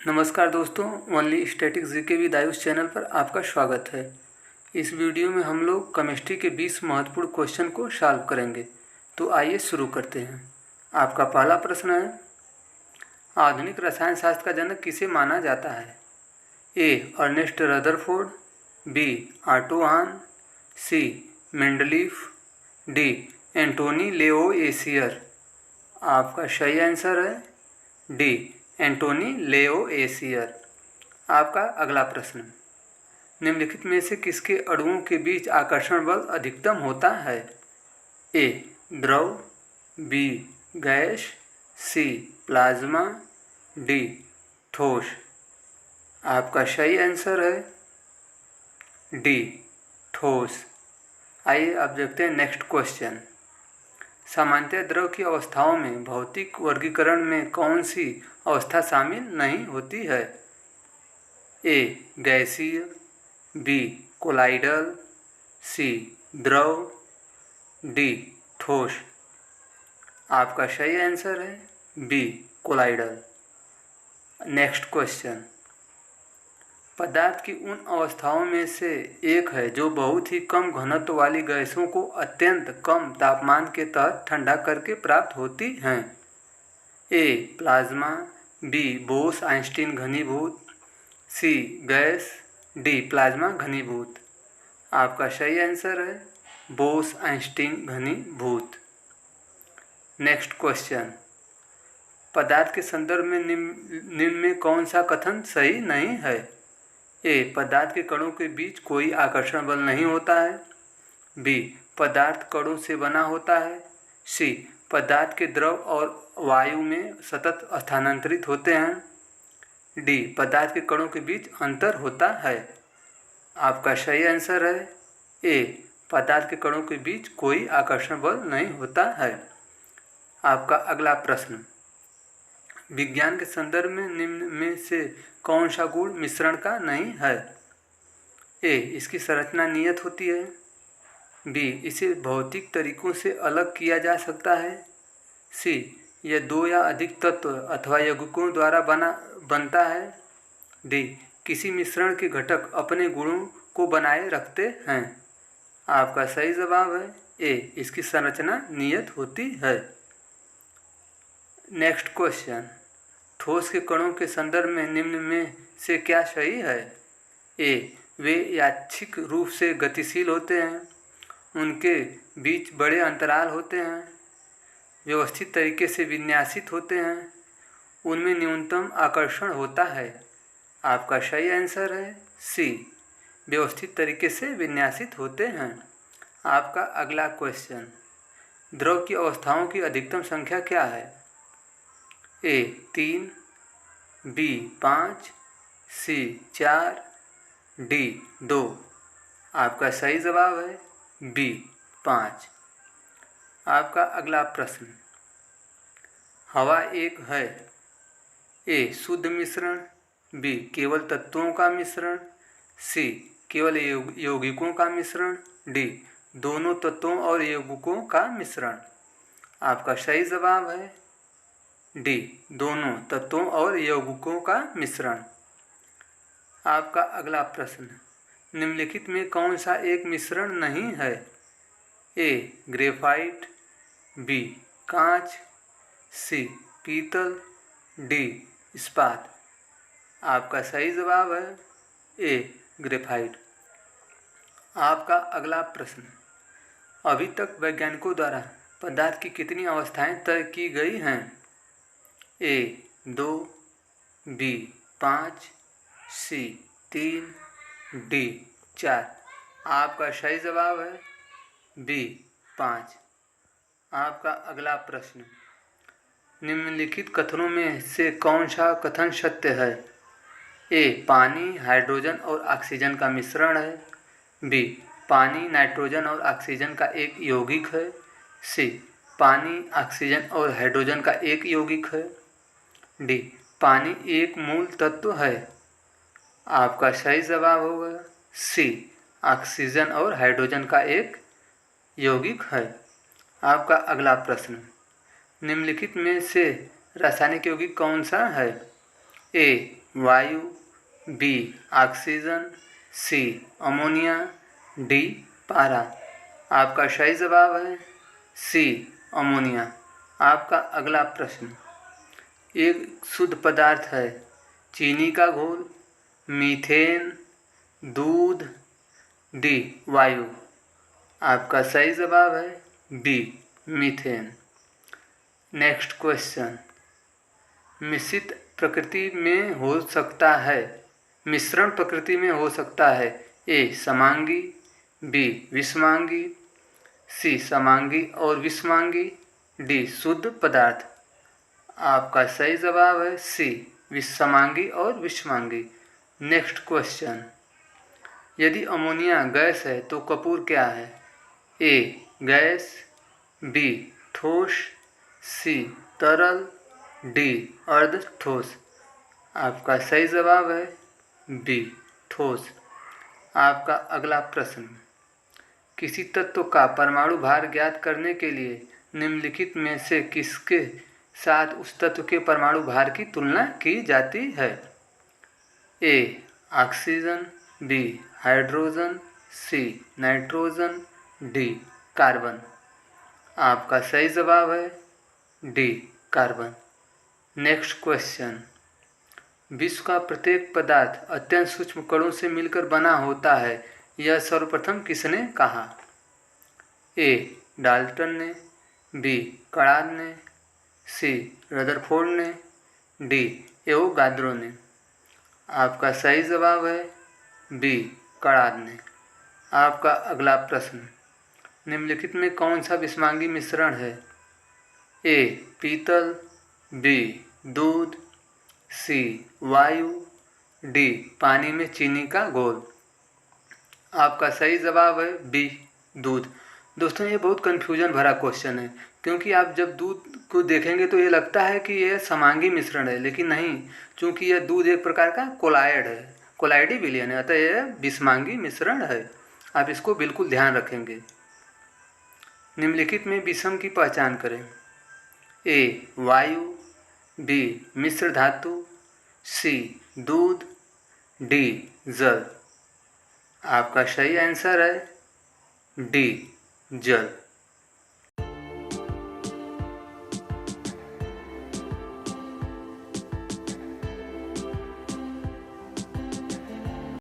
नमस्कार दोस्तों, only statics GK with Ayush channel पर आपका स्वागत है। इस वीडियो में हम लोग केमिस्ट्री के 20 महत्वपूर्ण क्वेश्चन को सॉल्व करेंगे। तो आइए शुरू करते हैं। आपका पहला प्रश्न है, आधुनिक रसायन शास्त्र का जनक किसे माना जाता है? A. Ernest Rutherford, B. Otto Hahn, C. Mendeleev, D. Antoine Lavoisier. आपका सही आंसर है डी. Antoine Lavoisier. आपका अगला प्रश्न, निम्नलिखित में से किसके अणुओं के बीच आकर्षण बल अधिकतम होता है? ए. द्रव, B. Gas, C. Plasma, D. ठोस। आपका सही आंसर है डी. ठोस। आइए अब देखते हैं नेक्स्ट क्वेश्चन। सामान्यतः द्रव की अवस्थाओं में भौतिक वर्गीकरण में कौन सी अवस्था शामिल नहीं होती है? ए. गैसीय, बी. कोलाइडल, सी. द्रव, डी. ठोस। आपका सही आंसर है बी. कोलाइडल। नेक्स्ट क्वेश्चन, पदार्थ की उन अवस्थाओं में से एक है जो बहुत ही कम घनत्व वाली गैसों को अत्यंत कम तापमान के तहत ठंडा करके प्राप्त होती हैं। A. Plasma, B. Bose Einstein घनीभूत, सी. Gas, D. प्लाज्मा घनीभूत। आपका सही आंसर है बोस आइंस्टीन घनीभूत। नेक्स्ट क्वेश्चन, पदार्थ के संदर्भ में निम्न में कौन सा कथन सही नहीं है? ए. पदार्थ के कणों के बीच कोई आकर्षण बल नहीं होता है, बी. पदार्थ कणों से बना होता है, सी. पदार्थ के द्रव और वायु में सतत स्थानांतरित होते हैं, डी. पदार्थ के कणों के बीच अंतर होता है। आपका सही आंसर है ए. पदार्थ के कणों के बीच कोई आकर्षण बल नहीं होता है। आपका अगला प्रश्न, विज्ञान के संदर्भ में निम्न में से कौन सा गुण मिश्रण का नहीं है? ए. इसकी संरचना नियत होती है, बी. इसे भौतिक तरीकों से अलग किया जा सकता है, सी. यह दो या अधिक तत्व अथवा यौगिकों द्वारा बनता है, डी. किसी मिश्रण के घटक अपने गुणों को बनाए रखते हैं। आपका सही जवाब है ए. इसकी संरचना नियत होती है। नेक्स्ट क्वेश्चन, ठोस के कणों के संदर्भ में निम्न में से क्या सही है? ए. वे यादृच्छिक रूप से गतिशील होते हैं, उनके बीच बड़े अंतराल होते हैं, व्यवस्थित तरीके से विन्यासित होते हैं, उनमें न्यूनतम आकर्षण होता है। आपका सही आंसर है सी. व्यवस्थित तरीके से विन्यासित होते हैं। आपका अगला क्वेश्चन, द्रव की अवस्थाओं की अधिकतम संख्या क्या है? ए. 3, बी. 5, सी. 4, डी. 2। आपका सही जवाब है बी. 5। आपका अगला प्रश्न, हवा एक है, ए. शुद्ध मिश्रण, बी. केवल तत्वों का मिश्रण, सी. केवल यौगिकों का मिश्रण, डी. दोनों तत्वों और यौगिकों का मिश्रण। आपका सही जवाब है डी. दोनों तत्वों और यौगिकों का मिश्रण। आपका अगला प्रश्न, निम्नलिखित में कौन सा एक मिश्रण नहीं है? ए. Graphite, B. कांच, सी. पीतल, डी. इस्पात। आपका सही जवाब है ए. ग्रेफाइट। आपका अगला प्रश्न, अभी तक वैज्ञानिकों द्वारा पदार्थ की कितनी अवस्थाएं तय की गई हैं? ए. 2, बी. 5, सी. 3, डी. 4। आपका सही जवाब है बी. 5। आपका अगला प्रश्न, निम्नलिखित कथनों में से कौन सा कथन सत्य है? ए. पानी हाइड्रोजन और ऑक्सीजन का मिश्रण है, बी. पानी नाइट्रोजन और ऑक्सीजन का एक यौगिक है, सी. पानी ऑक्सीजन और हाइड्रोजन का एक यौगिक है, डी. पानी एक मूल तत्व है। आपका सही जवाब होगा सी. ऑक्सीजन और हाइड्रोजन का एक यौगिक है। आपका अगला प्रश्न, निम्नलिखित में से रासायनिक यौगिक कौन सा है? ए. वायु, बी ऑक्सीजन, सी अमोनिया, डी पारा। आपका सही जवाब है सी अमोनिया। आपका अगला प्रश्न, एक शुद्ध पदार्थ है चीनी का घोल, मीथेन, दूध, डी वायु। आपका सही जवाब है बी मीथेन। नेक्स्ट क्वेश्चन, मिश्रित प्रकृति में हो सकता है, मिश्रण प्रकृति में हो सकता है, ए समांगी, बी विषमांगी, सी समांगी और विषमांगी, डी शुद्ध पदार्थ। आपका सही जवाब है सी विषमांगी और विषमांगी। नेक्स्ट क्वेश्चन, यदि अमोनिया गैस है तो कपूर क्या है, ए गैस, बी ठोस, सी तरल, डी अर्ध ठोस। आपका सही जवाब है बी ठोस। आपका अगला प्रश्न, किसी तत्व का परमाणु भार ज्ञात करने के लिए निम्नलिखित में से किसके साथ उस तत्व के परमाणु भार की तुलना की जाती है, A oxygen, B hydrogen, C nitrogen, D carbon. आपका सही जवाब है डी कार्बन। नेक्स्ट क्वेश्चन, विश्व का प्रत्येक पदार्थ अत्यंत सूक्ष्म कणों से मिलकर बना होता है, यह सर्वप्रथम किसने कहा, ए डाल्टन ने, बी कणाद ने, सी रदरफोर्ड ने, डी एवोगाद्रो ने। आपका सही जवाब है बी कणाद ने। आपका अगला प्रश्न, निम्नलिखित में कौन सा विषमांगी मिश्रण है, ए पीतल, बी दूध, सी वायु, डी पानी में चीनी का घोल। आपका सही जवाब है बी दूध। दोस्तों ये बहुत कन्फ्यूजन भरा क्वेश्चन है, क्योंकि आप जब दूध को देखेंगे तो ये लगता है कि यह समांगी मिश्रण है, लेकिन नहीं, चूँकि यह दूध एक प्रकार का कोलायड है, कोलायडी विलयन है, अतः यह विषमांगी मिश्रण है। आप इसको बिल्कुल ध्यान रखेंगे। निम्नलिखित में विषम की पहचान करें, ए वायु, बी मिश्र धातु, सी दूध, डी जल। आपका सही आंसर है डी जल।